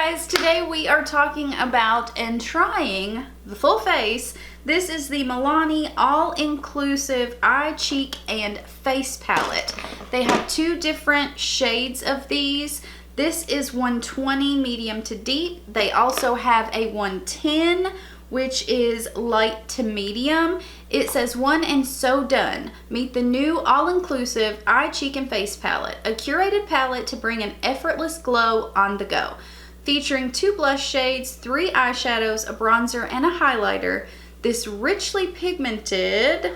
guys, today we are talking about and trying the full face. This is the Milani All Inclusive Eye, Cheek, and Face Palette. They have two different shades of these. This is 120 medium to deep. They also have a 110, which is light to medium. It says one and so done. Meet the new all-inclusive eye, cheek, and face palette. A curated palette to bring an effortless glow on the go. Featuring 2 blush shades, 3 eyeshadows, a bronzer, and a highlighter. This richly pigmented,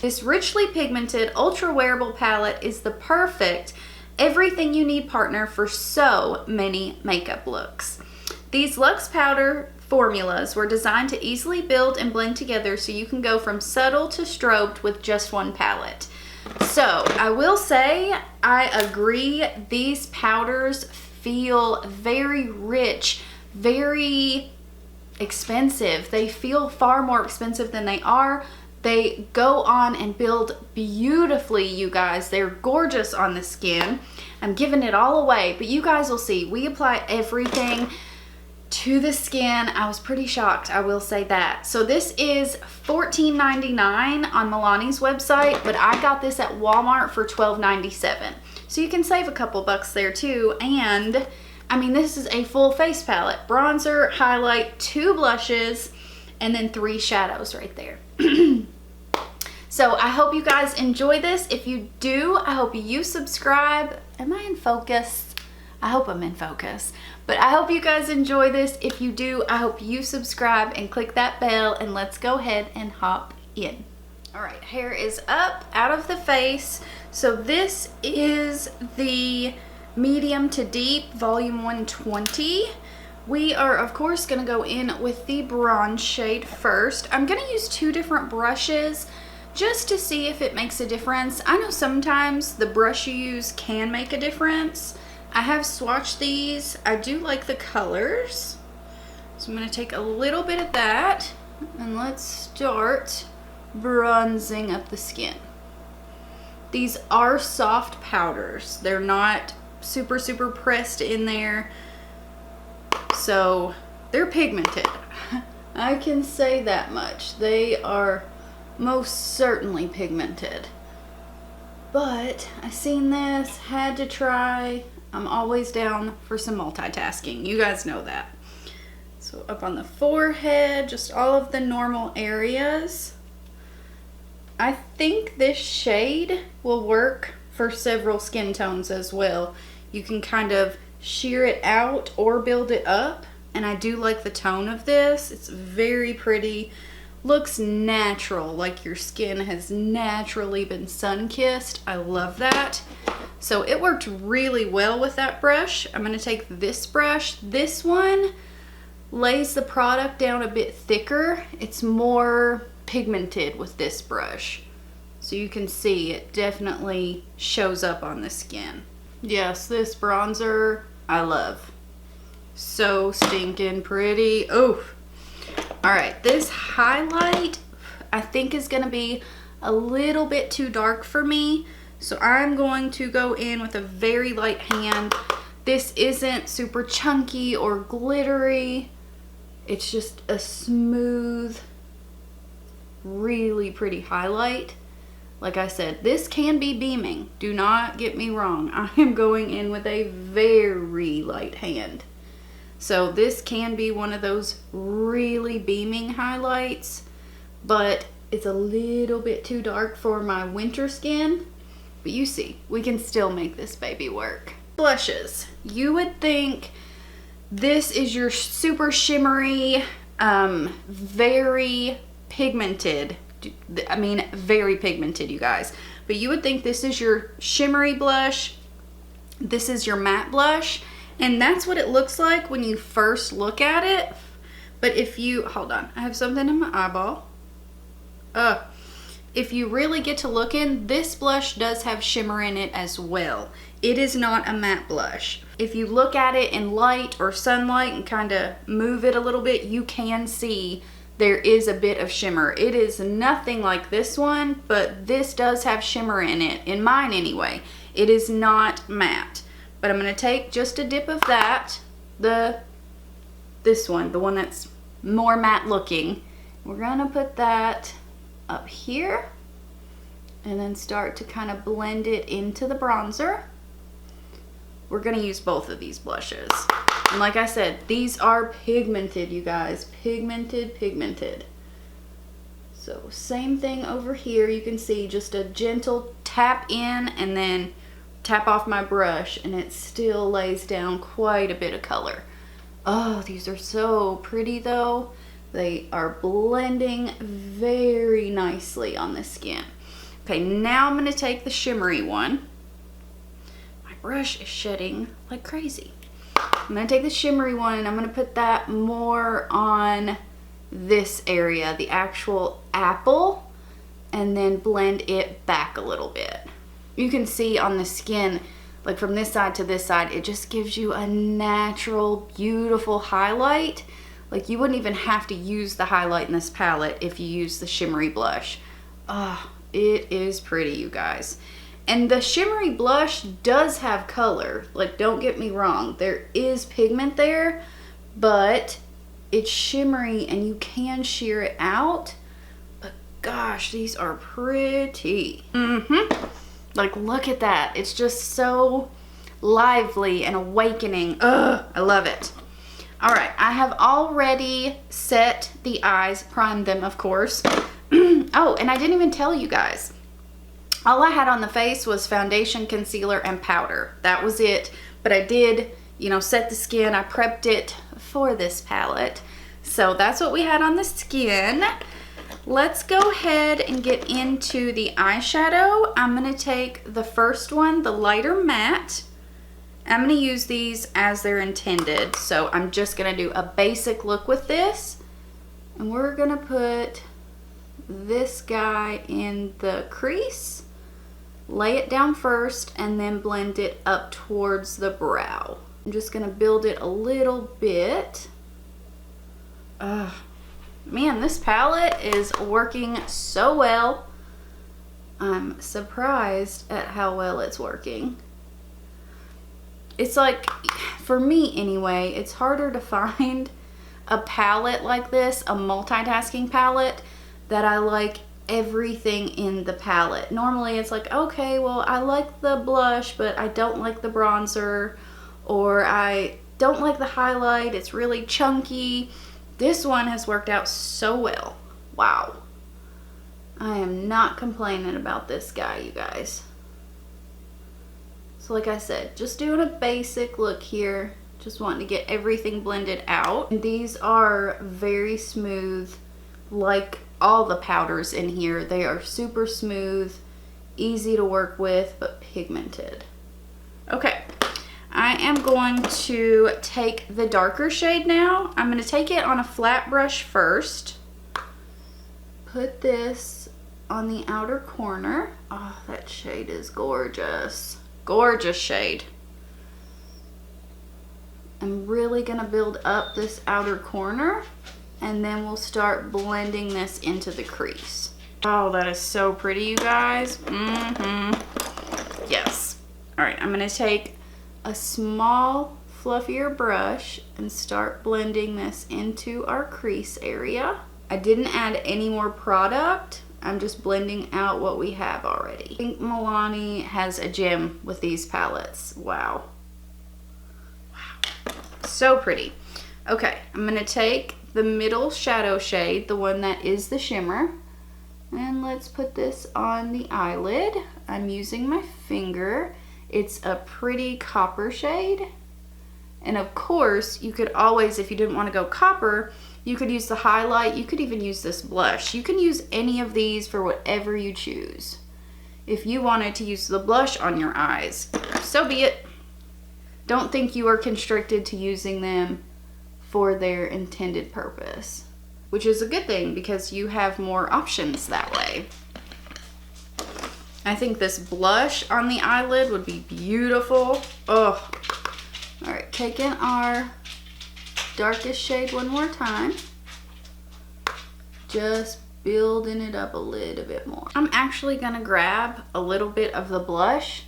this richly pigmented ultra wearable palette is the perfect everything you need partner for so many makeup looks. These luxe powder formulas were designed to easily build and blend together so you can go from subtle to strobed with just one palette. So I will say, I agree, these powders feel very rich, very expensive. They feel far more expensive than they are. They go on and build beautifully, you guys. They're gorgeous on the skin. I'm giving it all away, but you guys will see. We apply everything to the skin. I was pretty shocked, I will say that. So this is $14.99 on Milani's website, but I got this at Walmart for $12.97. So you can save a couple bucks there too. And I mean, this is a full face palette. Bronzer, highlight, 2 blushes, and then 3 shadows right there. So I hope you guys enjoy this. If you do, I hope you subscribe. Am I in focus? I hope I'm in focus. But I hope you guys enjoy this. If you do, I hope you subscribe and click that bell, and let's go ahead and hop in. All right, hair is up, out of the face. So this is the medium to deep, volume 120. We are, of course, gonna go in with the bronze shade first. I'm gonna use 2 different brushes just to see if it makes a difference. I know sometimes the brush you use can make a difference. I have swatched these. I do like the colors. So I'm gonna take a little bit of that, and let's start bronzing up the skin. These are soft powders. They're not super pressed in there. So they're pigmented. I can say that much. They are most certainly pigmented. But I seen this, had to try. I'm always down for some multitasking. You guys know that. So up on the forehead, just all of the normal areas. I think this shade will work for several skin tones as well. You can kind of sheer it out or build it up. And I do like the tone of this. It's very pretty. Looks natural, like your skin has naturally been sun-kissed. I love that. So it worked really well with that brush. I'm gonna take this brush. This one lays the product down a bit thicker. It's more pigmented with this brush. So you can see it definitely shows up on the skin. Yes, this bronzer I love. So stinking pretty. Oh. All right, this highlight I think is gonna be a little bit too dark for me. So I'm going to go in with a very light hand. This isn't super chunky or glittery. It's just a smooth, really pretty highlight. Like I said, this can be beaming. Do not get me wrong. I am going in with a very light hand. So this can be one of those really beaming highlights, but it's a little bit too dark for my winter skin. But you see, we can still make this baby work. Blushes. You would think this is your super shimmery, very pigmented. I mean, very pigmented, you guys. But you would think this is your shimmery blush. This is your matte blush. And that's what it looks like when you first look at it. But if you, hold on, I have something in my eyeball. If you really get to looking, this blush does have shimmer in it as well. It is not a matte blush. If you look at it in light or sunlight and kind of move it a little bit, you can see there is a bit of shimmer. It is nothing like this one, but this does have shimmer in it, in mine anyway. It is not matte. But I'm going to take just a dip of that this one, the one that's more matte looking. We're gonna put that up here and then start to kind of blend it into the bronzer. We're gonna use both of these blushes. And like I said, these are pigmented, you guys. Pigmented. So same thing over here. You can see just a gentle tap in and then tap off my brush, and it still lays down quite a bit of color. Oh, these are so pretty though. They are blending very nicely on the skin. Okay, now I'm gonna take the shimmery one. My brush is shedding like crazy. I'm gonna take the shimmery one and I'm gonna put that more on this area, the actual apple, and then blend it back a little bit. You can see on the skin, like from this side to this side, it just gives you a natural, beautiful highlight. Like you wouldn't even have to use the highlight in this palette if you use the shimmery blush. Ah, it is pretty, you guys. And the shimmery blush does have color. Like, don't get me wrong, there is pigment there, but it's shimmery and you can sheer it out. But gosh, these are pretty. Like, look at that. It's just so lively and awakening. Ugh, I love it. All right, I have already set the eyes, primed them, of course. Oh, and I didn't even tell you guys. All I had on the face was foundation, concealer, and powder. That was it. But I did, you know, set the skin. I prepped it for this palette. So that's what we had on the skin. Let's go ahead and get into the eyeshadow. I'm going to take the first one, the lighter matte. I'm going to use these as they're intended. So I'm just going to do a basic look with this. And we're going to put this guy in the crease. Lay it down first and then blend it up towards the brow. I'm just going to build it a little bit. Man, this palette is working so well. I'm surprised at how well it's working. It's like, for me anyway, it's harder to find a palette like this, a multitasking palette, that I like everything in the palette. Normally it's like, okay, well, I like the blush, but I don't like the bronzer, or I don't like the highlight, it's really chunky. This one has worked out so well. Wow. I am not complaining about this guy, you guys. So like I said, just doing a basic look here. Just wanting to get everything blended out. And these are very smooth, like all the powders in here. They are super smooth, easy to work with, but pigmented. Okay. I am going to take the darker shade now. I'm going to take it on a flat brush first. Put this on the outer corner. Oh, that shade is gorgeous. Gorgeous shade. I'm really going to build up this outer corner, and then we'll start blending this into the crease. Oh, that is so pretty, you guys. Yes. All right, I'm going to take a small fluffier brush and start blending this into our crease area. I didn't add any more product. I'm just blending out what we have already. I think Milani has a gem with these palettes. Wow. Wow. So pretty. Okay, I'm gonna take the middle shadow shade, the one that is the shimmer, and let's put this on the eyelid. I'm using my finger. It's a pretty copper shade. And of course, you could always, if you didn't want to go copper, you could use the highlight. You could even use this blush. You can use any of these for whatever you choose. If you wanted to use the blush on your eyes, so be it. Don't think you are constricted to using them for their intended purpose, which is a good thing because you have more options that way. I think this blush on the eyelid would be beautiful. Oh, all right, taking our darkest shade one more time. Just building it up a little bit more. I'm actually gonna grab a little bit of the blush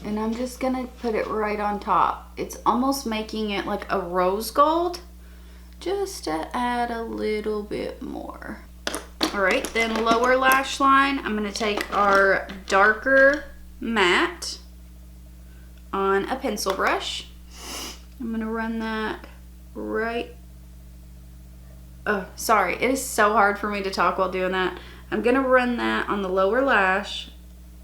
And I'm just gonna put it right on top. It's almost making it like a rose gold, just to add a little bit more. All right, then lower lash line, I'm gonna take our darker matte on a pencil brush. I'm gonna run that right, oh, sorry, it is so hard for me to talk while doing that. I'm gonna run that on the lower lash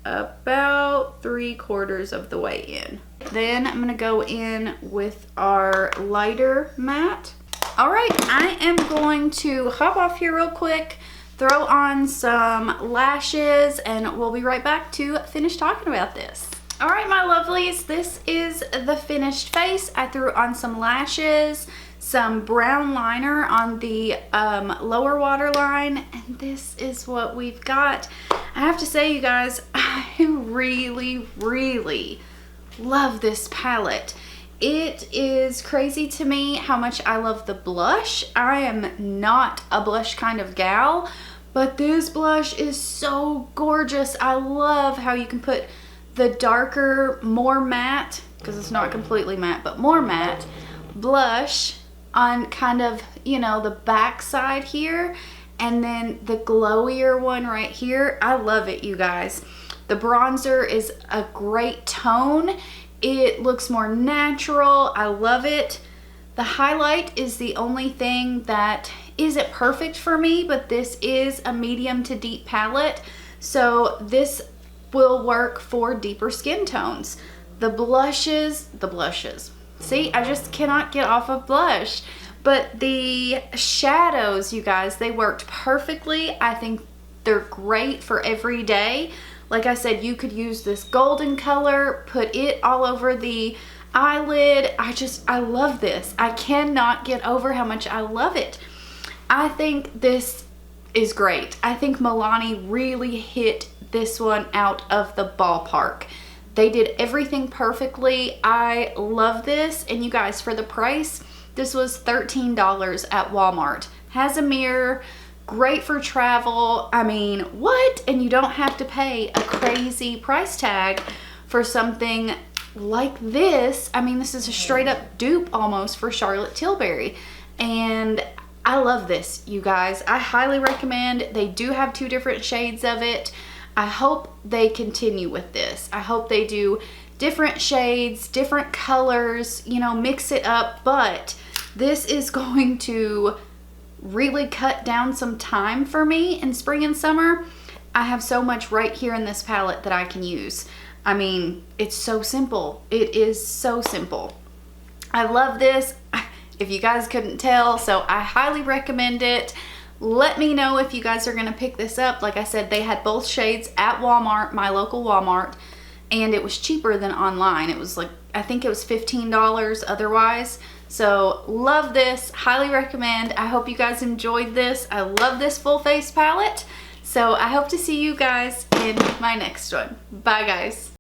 about 3/4 of the way in. Then I'm gonna go in with our lighter matte. All right, I am going to hop off here real quick, throw on some lashes, and we'll be right back to finish talking about this. All right, my lovelies, this is the finished face. I threw on some lashes, some brown liner on the lower waterline, and this is what we've got. I have to say, you guys, I really, really love this palette. It is crazy to me how much I love the blush. I am not a blush kind of gal, but this blush is so gorgeous. I love how you can put the darker, more matte, because it's not completely matte, but more matte blush on kind of, you know, the back side here, and then the glowier one right here. I love it, you guys. The bronzer is a great tone. It looks more natural. I love it. The highlight is the only thing that isn't perfect for me, but this is a medium to deep palette, so this will work for deeper skin tones. The blushes. See, I just cannot get off of blush. But the shadows, you guys, they worked perfectly. I think they're great for every day. Like I said, you could use this golden color, put it all over the eyelid. I love this. I cannot get over how much I love it. I think this is great. I think Milani really hit this one out of the ballpark. They did everything perfectly. I love this, and you guys, for the price, this was $13 at Walmart. Has a mirror, great for travel. I mean, what? And you don't have to pay a crazy price tag for something like this. I mean, this is a straight up dupe almost for Charlotte Tilbury. And I love this, you guys. I highly recommend. They do have 2 different shades of it. I hope they continue with this. I hope they do different shades, different colors, you know, mix it up. But this is going to really cut down some time for me in spring and summer. I have so much right here in this palette that I can use. I mean, it's so simple. It is so simple. I love this, if you guys couldn't tell, so I highly recommend it. Let me know if you guys are gonna pick this up. Like I said, they had both shades at Walmart, my local Walmart, and it was cheaper than online. It was like, I think it was $15 otherwise. So love this, highly recommend. I hope you guys enjoyed this. I love this full face palette. So I hope to see you guys in my next one. Bye guys.